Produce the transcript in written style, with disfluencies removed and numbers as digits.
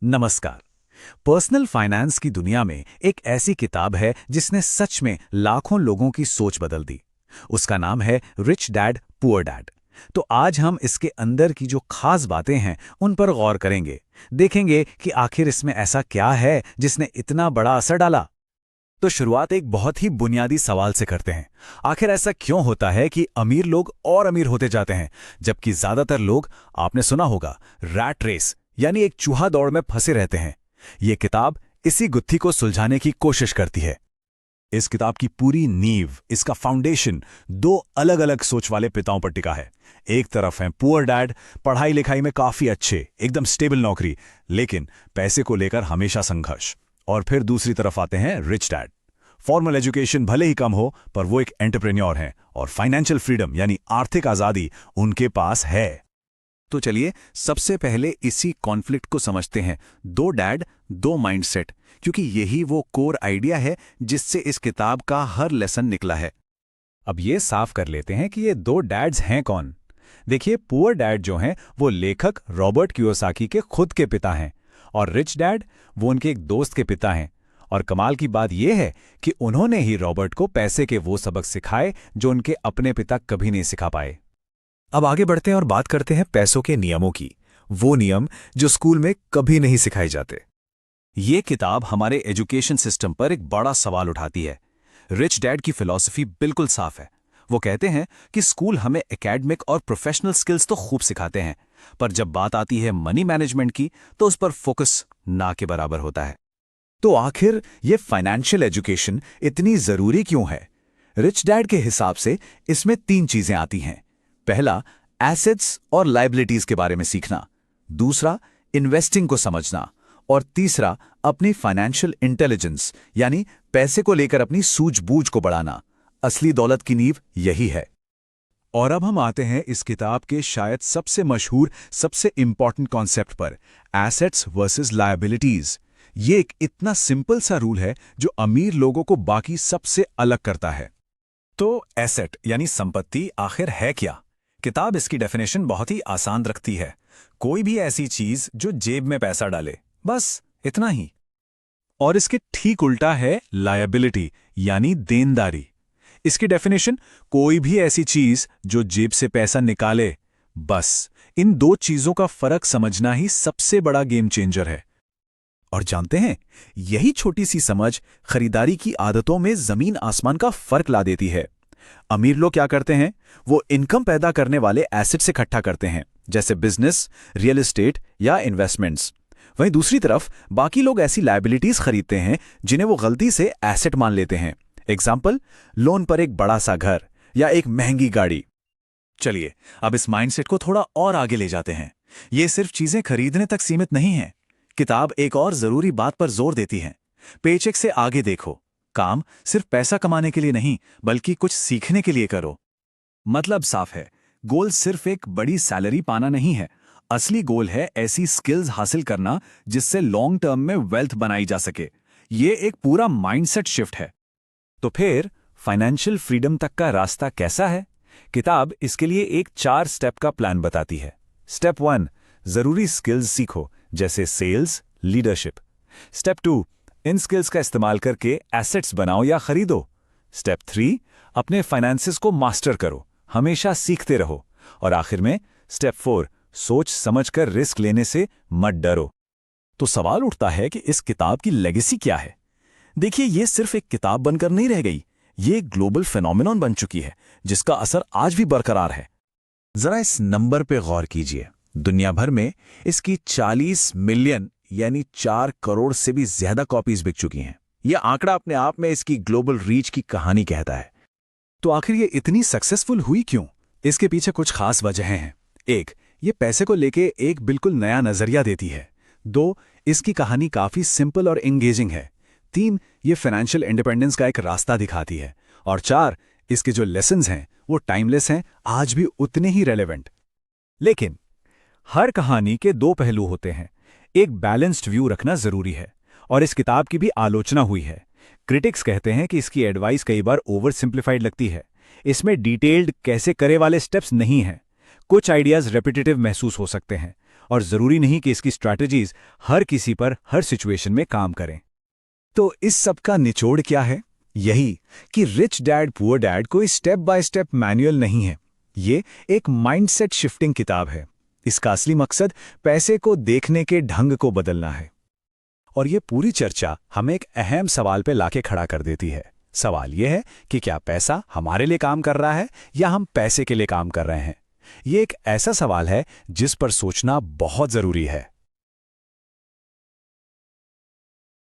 नमस्कार। Personal finance की दुनिया में एक ऐसी किताब है जिसने सच में लाखों लोगों की सोच बदल दी। उसका नाम है रिच डैड पुअर डैड। तो आज हम इसके अंदर की जो खास बातें हैं उन पर गौर करेंगे। देखेंगे कि आखिर इसमें ऐसा क्या है जिसने इतना बड़ा असर डाला। तो शुरुआत एक बहुत ही बुनियादी सवाल से करते हैं। आखिर ऐसा क्यों होता है कि अमीर लोग और अमीर होते जाते हैं जबकि ज्यादातर लोग, आपने सुना होगा, रैट रेस यानी एक चूहा दौड़ में फंसे रहते हैं। ये किताब इसी गुत्थी को सुलझाने की कोशिश करती है। इस किताब की पूरी नींव, इसका फाउंडेशन दो अलग अलग सोच वाले पिताओं पर टिका है। एक तरफ है पुअर डैड, पढ़ाई लिखाई में काफी अच्छे, एकदम स्टेबल नौकरी, लेकिन पैसे को लेकर हमेशा संघर्ष। और फिर दूसरी तरफ आते हैं रिच डैड। फॉर्मल एजुकेशन भले ही कम हो, पर वो एक एंटरप्रेन्योर हैं और फाइनेंशियल फ्रीडम यानी आर्थिक आजादी उनके पास है। तो चलिए सबसे पहले इसी कॉन्फ्लिक्ट को समझते हैं। दो डैड, दो माइंडसेट, क्योंकि यही वो कोर आइडिया है जिससे इस किताब का हर लेसन निकला है। अब ये साफ कर लेते हैं कि ये दो डैड्स हैं कौन। देखिए, पुअर डैड जो हैं वो लेखक रॉबर्ट कियोसाकी के खुद के पिता हैं, और रिच डैड वो उनके एक दोस्त के पिता हैं। और कमाल की बात यह है कि उन्होंने ही रॉबर्ट को पैसे के वो सबक सिखाए जो उनके अपने पिता कभी नहीं सिखा पाए। अब आगे बढ़ते हैं और बात करते हैं पैसों के नियमों की, वो नियम जो स्कूल में कभी नहीं सिखाए जाते। ये किताब हमारे एजुकेशन सिस्टम पर एक बड़ा सवाल उठाती है। रिच डैड की फिलॉसफी बिल्कुल साफ है। वो कहते हैं कि स्कूल हमें एकेडमिक और प्रोफेशनल स्किल्स तो खूब सिखाते हैं, पर जब बात आती है मनी मैनेजमेंट की तो उस पर फोकस ना के बराबर होता है। तो आखिर ये फाइनेंशियल एजुकेशन इतनी जरूरी क्यों है? रिच डैड के हिसाब से इसमें तीन चीजें आती हैं। पहला, एसेट्स और लायबिलिटीज के बारे में सीखना। दूसरा, इन्वेस्टिंग को समझना। और तीसरा, अपनी फाइनेंशियल इंटेलिजेंस यानी पैसे को लेकर अपनी सूझबूझ को बढ़ाना। असली दौलत की नींव यही है। और अब हम आते हैं इस किताब के शायद सबसे मशहूर, सबसे इंपॉर्टेंट कॉन्सेप्ट पर, एसेट्स वर्सेस लायबिलिटीज। ये एक इतना सिंपल सा रूल है जो अमीर लोगों को बाकी सबसे अलग करता है। तो एसेट यानी संपत्ति आखिर है क्या? किताब इसकी डेफिनेशन बहुत ही आसान रखती है। कोई भी ऐसी चीज जो जेब में पैसा डाले, बस इतना ही। और इसके ठीक उल्टा है लायबिलिटी यानी देनदारी। इसकी डेफिनेशन, कोई भी ऐसी चीज जो जेब से पैसा निकाले, बस। इन दो चीजों का फर्क समझना ही सबसे बड़ा गेम चेंजर है। और जानते हैं, यही छोटी सी समझ खरीदारी की आदतों में जमीन आसमान का फर्क ला देती है। अमीर लोग क्या करते हैं? वो इनकम पैदा करने वाले एसेट्स इकट्ठा करते हैं, जैसे बिजनेस, रियल एस्टेट या इन्वेस्टमेंट्स। वहीं दूसरी तरफ बाकी लोग ऐसी लायबिलिटीज खरीदते हैं जिन्हें वो गलती से एसेट मान लेते हैं। एग्जाम्पल, लोन पर एक बड़ा सा घर या एक महंगी गाड़ी। चलिए अब इस माइंडसेट को थोड़ा और आगे ले जाते हैं। ये सिर्फ चीजें खरीदने तक सीमित नहीं है। किताब एक और जरूरी बात पर जोर देती है। पेचेक से आगे देखो। काम सिर्फ पैसा कमाने के लिए नहीं, बल्कि कुछ सीखने के लिए करो। मतलब साफ है, गोल सिर्फ एक बड़ी सैलरी पाना नहीं है। असली गोल है ऐसी स्किल्स हासिल करना जिससे लॉन्ग टर्म में वेल्थ बनाई जा सके। ये एक पूरा माइंडसेट शिफ्ट है। तो फिर फाइनेंशियल फ्रीडम तक का रास्ता कैसा है? किताब इसके लिए एक 4 स्टेप का प्लान बताती है। स्टेप 1, जरूरी स्किल्स सीखो, जैसे सेल्स, लीडरशिप। स्टेप 2, इन स्किल्स का इस्तेमाल करके एसेट्स बनाओ या खरीदो। स्टेप 3, अपने फाइनेंसेस को मास्टर करो, हमेशा सीखते रहो। और आखिर में स्टेप 4, सोच समझकर रिस्क लेने से मत डरो। तो सवाल उठता है कि इस किताब की लेगेसी क्या है? देखिए, ये सिर्फ एक किताब बनकर नहीं रह गई, ये एक ग्लोबल फेनोमेनॉन बन चुकी है जिसका असर आज भी बरकरार है। जरा इस नंबर पे गौर कीजिए। दुनिया भर में इसकी 40 मिलियन यानी 4 करोड़ से भी ज्यादा कॉपीज बिक चुकी हैं। यह आंकड़ा अपने आप में इसकी ग्लोबल रीच की कहानी कहता है। तो आखिर ये इतनी सक्सेसफुल हुई क्यों? इसके पीछे कुछ खास वजहें हैं। 1, ये पैसे को लेके एक बिल्कुल नया नजरिया देती है। 2, इसकी कहानी काफी सिंपल और एंगेजिंग है। 3, ये फाइनेंशियल इंडिपेंडेंस का एक रास्ता दिखाती है। और 4, इसके जो लेसन्स हैं वो टाइमलेस हैं, आज भी उतने ही रेलेवेंट। लेकिन हर कहानी के 2 पहलू होते हैं। एक बैलेंस्ड व्यू रखना जरूरी है, और इस किताब की भी आलोचना हुई है। क्रिटिक्स कहते हैं कि इसकी एडवाइस कई बार ओवर सिंप्लीफाइड लगती है। इसमें डिटेल्ड कैसे करे वाले स्टेप्स नहीं हैं। कुछ आइडियाज रेपिटेटिव महसूस हो सकते हैं, और ज़रूरी नहीं कि इसकी स्ट्रैटेजीज हर किसी पर हर सिचुएशन में काम करें। तो इस सब का निचोड़ क्या है? यही कि रिच डैड पुअर डैड कोई स्टेप बाय स्टेप मैनुअल नहीं है। ये एक माइंडसेट शिफ्टिंग किताब है। इसका असली मकसद पैसे को देखने के ढंग को बदलना है। और ये पूरी चर्चा हमें एक अहम सवाल पे लाके खड़ा कर देती है। सवाल ये है कि क्या पैसा हमारे लिए काम कर रहा है या हम पैसे के लिए काम कर रहे हैं। ये एक ऐसा सवाल है जिस पर सोचना बहुत ज़रूरी है।